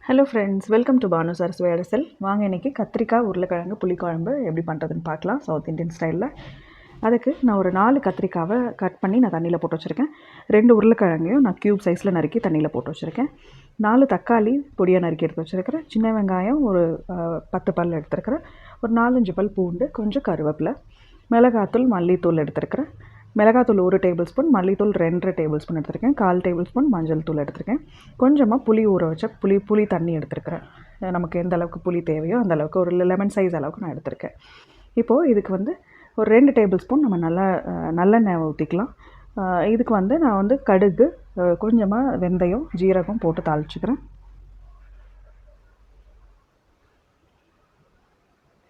Hello friends, welcome to Bhanu sir's வேடசல். வாங்க இன்றைக்கி கத்திரிக்காய் உருளைக்கிழங்கு புளிக்குழம்பு எப்படி பண்ணுறதுன்னு பார்க்கலாம் சவுத் இந்தியன் ஸ்டைலில். அதுக்கு நான் ஒரு 4 கத்திரிக்காவை கட் பண்ணி நான் தண்ணியில் போட்டு வச்சுருக்கேன். 2 உருளைக்கிழங்கையும் நான் க்யூப் சைஸில் நறுக்கி தண்ணியில் போட்டு வச்சுருக்கேன். 4 தக்காளி பொடியாக நறுக்கி எடுத்து வச்சுருக்கிறேன். சின்ன வெங்காயம் ஒரு 10 பல் எடுத்துருக்கிறேன். ஒரு 4-5 பல் பூண்டு, கொஞ்சம் கருவேப்பிலை, மிளகாத்தூள், மல்லித்தூள் எடுத்துருக்கிறேன். மிளகாத்தூள் 1 டேபிள் ஸ்பூன், மல்லித்தூள் 2 டேபிள் ஸ்பூன் எடுத்துருக்கேன். 1/4 டேபிள் ஸ்பூன் மஞ்சள் தூள் எடுத்துருக்கேன். கொஞ்சமாக புளி ஊற வச்ச புளி தண்ணி எடுத்துருக்கிறேன். நமக்கு எந்த அளவுக்கு புளி தேவையோ அந்த அளவுக்கு, ஒரு லெமன் சைஸ் அளவுக்கு நான் எடுத்திருக்கேன். இப்போது இதுக்கு ஒரு 2 டேபிள் ஸ்பூன் நம்ம நல்லெண்ணெய் ஊற்றிக்கலாம். இதுக்கு நான் கடுகு, கொஞ்சமாக வெந்தயம், ஜீரகம் போட்டு தாளிச்சுக்கிறேன்.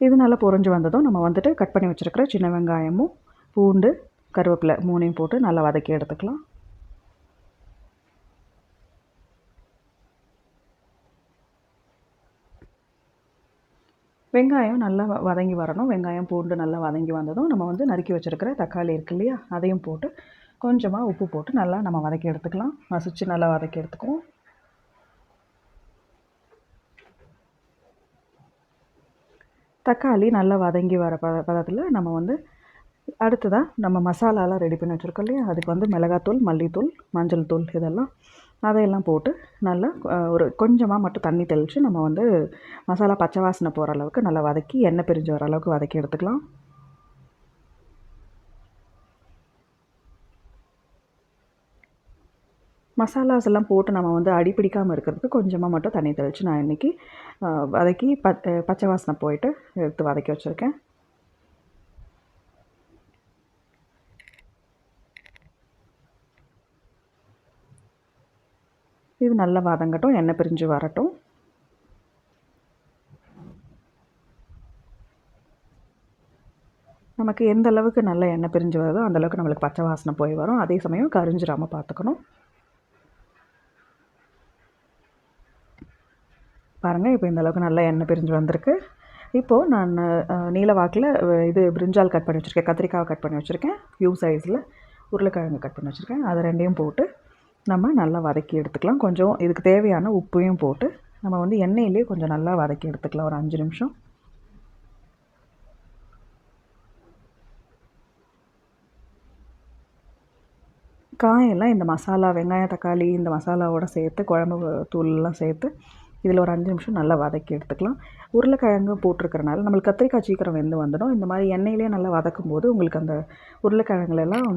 இது நல்லா பொரிஞ்சு வந்ததும் நம்ம கட் பண்ணி வச்சுருக்கிற சின்ன வெங்காயமும் பூண்டு, கருவேப்பிலை 3ஐயும் போட்டு நல்லா வதக்கி எடுத்துக்கலாம். வெங்காயம் நல்லா வதங்கி வரணும். வெங்காயம் பூண்டு நல்லா வதங்கி வந்ததும் நம்ம நறுக்கி வச்சுருக்கிற தக்காளி இருக்கு இல்லையா, அதையும் போட்டு கொஞ்சமாக உப்பு போட்டு நல்லா நம்ம வதக்கி எடுத்துக்கலாம். மசிச்சு நல்லா வதக்கி எடுத்துக்குவோம். தக்காளி நல்லா வதங்கி வர பதத்தில் நம்ம அடுத்ததாக நம்ம மசாலாலாம் ரெடி பண்ணி வச்சுருக்கோம் இல்லையா, அதுக்கு மிளகாத்தூள், மல்லித்தூள், மஞ்சள் தூள் இதெல்லாம் அதையெல்லாம் போட்டு நல்லா ஒரு கொஞ்சமாக மட்டும் தண்ணி தெளித்து நம்ம மசாலா பச்சை வாசனை போகிற அளவுக்கு நல்லா வதக்கி, எண்ணெய் பிரிஞ்சு வர அளவுக்கு வதக்கி எடுத்துக்கலாம். மசாலாஸ் எல்லாம் போட்டு நம்ம அடி பிடிக்காமல் இருக்கிறதுக்கு கொஞ்சமாக மட்டும் தண்ணி தெளித்து நான் இன்றைக்கி வதக்கி பச்சை வாசனை போயிட்டு எடுத்து வதக்கி வச்சுருக்கேன். இது நல்லா வதங்கட்டும், எண்ணெய் பிரிஞ்சு வரட்டும். நமக்கு எந்த அளவுக்கு நல்ல எண்ணெய் பிரிஞ்சு வருதோ அந்தளவுக்கு நம்மளுக்கு பச்சை வாசனை போய் வரும். அதே சமயம் கரிஞ்சிடாமல் பார்த்துக்கணும். பாருங்கள், இப்போ இந்த அளவுக்கு நல்லா எண்ணெய் பிரிஞ்சு வந்திருக்கு. இப்போது நான் நீல வாக்கில் இது பிரிஞ்சால் கட் பண்ணி வச்சுருக்கேன், கத்திரிக்காவை கட் பண்ணி வச்சுருக்கேன், க்யூப் சைஸில் உருளைக்கிழங்கு கட் பண்ணி வச்சுருக்கேன். அதை 2ஐயும் போட்டு நம்ம நல்லா வதக்கி எடுத்துக்கலாம். கொஞ்சம் இதுக்கு தேவையான உப்பையும் போட்டு நம்ம எண்ணெயிலே கொஞ்சம் நல்லா வதக்கி எடுத்துக்கலாம் ஒரு 5 நிமிஷம். காயெல்லாம் இந்த மசாலா, வெங்காயம், தக்காளி இந்த மசாலாவோடு சேர்த்து, குழம்பு தூள்லாம் சேர்த்து இதில் ஒரு 5 நிமிஷம் நல்லா வதக்கி எடுத்துக்கலாம். உருளைக்கிழங்கு போட்டிருக்கிறனால நம்மளுக்கு கத்திரிக்காய் சீக்கிரம் வெந்து வந்துடும். இந்த மாதிரி எண்ணெயிலே நல்லா வதக்கும் போது உங்களுக்கு அந்த உருளைக்கிழங்குலாம்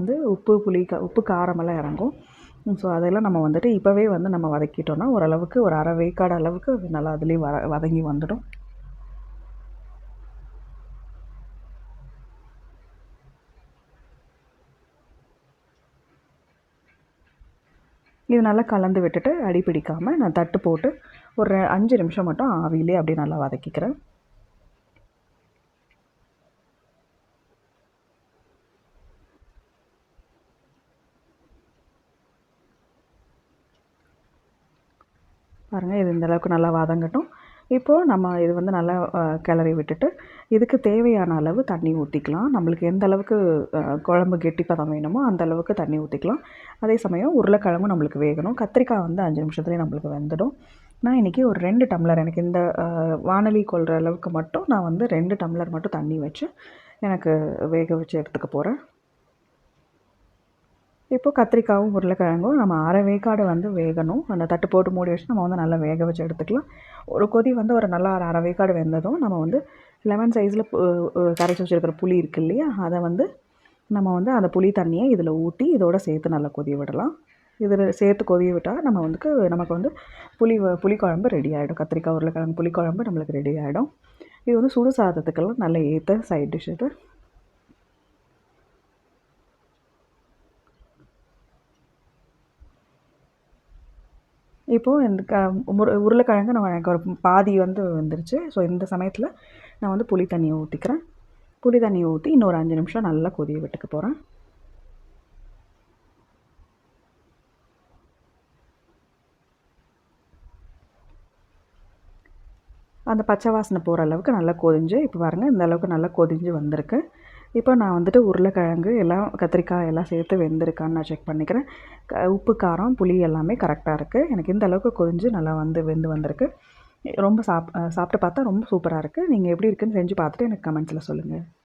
உப்பு காரமெல்லாம் இறங்கும். ஸோ அதெல்லாம் நம்ம இப்போவே நம்ம வதக்கிட்டோன்னா ஓரளவுக்கு ஒரு அரை வேக்காடு அளவுக்கு நல்லா அதுலேயும் வதங்கி வந்துடும். இது நல்லா கலந்து விட்டுட்டு அடி பிடிக்காமல் நான் தட்டு போட்டு ஒரு 5 நிமிஷம் மட்டும் ஆவியிலே அப்படியே நல்லா வதக்கிக்கிறேன். பாருங்கள், இது இந்த அளவுக்கு நல்லா வதங்கட்டும். இப்போது நம்ம இது நல்லா கிளறி விட்டுட்டு இதுக்கு தேவையான அளவு தண்ணி ஊற்றிக்கலாம். நம்மளுக்கு எந்த அளவுக்கு குழம்பு கெட்டிப்பதம் வேணுமோ அந்த அளவுக்கு தண்ணி ஊற்றிக்கலாம். அதே சமயம் உருளைக்கிழங்கும் நம்மளுக்கு வேகணும். கத்திரிக்காய் 5 நிமிஷத்துலேயே நம்மளுக்கு வெந்துடும். நான் இன்றைக்கி ஒரு 2 டம்ளர், எனக்கு இந்த வானொலி கொள்கிற அளவுக்கு மட்டும் நான் 2 டம்ளர் மட்டும் தண்ணி வச்சு எனக்கு வேக வச்சு எடுத்துக்க போகிறேன். இப்போது கத்திரிக்காயும் உருளைக்கிழங்கும் நம்ம அரை வேக்காடு வேகணும். அந்த தட்டு போட்டு மூடி வச்சு நம்ம நல்லா வேக வச்சு எடுத்துக்கலாம். ஒரு கொதி ஒரு நல்லா அரை வேக்காடு வெந்ததும் நம்ம லெமன் சைஸில் கரைச்சி வச்சுருக்கிற புளி இருக்குது இல்லையா, அதை நம்ம அந்த புளி தண்ணியை இதில் ஊற்றி இதோடு சேர்த்து நல்லா கொதிய விடலாம். இதில் சேர்த்து கொதிய விட்டால் நமக்கு புளிக்குழம்பு ரெடி ஆகிடும். கத்திரிக்காய் உருளைக்கிழங்கு புளிக்குழம்பு நம்மளுக்கு ரெடி ஆகிடும். இது சுடு சாதத்துக்கெல்லாம் நல்ல ஏற்ற சைட் டிஷ் இது. இப்போது இந்த உருளைக்கிழங்கு எனக்கு ஒரு பாதி வந்துருச்சு. ஸோ இந்த சமயத்தில் நான் புளி தண்ணியை ஊற்றிக்கிறேன். புளி தண்ணியை ஊற்றி இன்னொரு 5 நிமிஷம் நல்லா கொதிய விட்டுக்க போகிறேன். அந்த பச்சை வாசனை போகிற அளவுக்கு நல்லா கொதிஞ்சு, இப்போ பாருங்கள் இந்த அளவுக்கு நல்லா கொதிஞ்சு வந்திருக்கு. இப்போ நான் வந்துட்டு உருளைக்கிழங்கு எல்லாம் கத்திரிக்காய் எல்லாம் சேர்த்து வெந்திருக்கான்னு நான் செக் பண்ணிக்கிறேன். உப்பு, காரம், புளி எல்லாமே கரெக்டாக இருக்குது. எனக்கு இந்த அளவுக்கு கொதிஞ்சு நல்லா வெந்து வந்திருக்கு. ரொம்ப சாப்பிட்டு பார்த்தா ரொம்ப சூப்பராக இருக்குது. நீங்கள் எப்படி இருக்குன்னு செஞ்சு பார்த்துட்டு எனக்கு கமெண்ட்ஸில் சொல்லுங்கள்.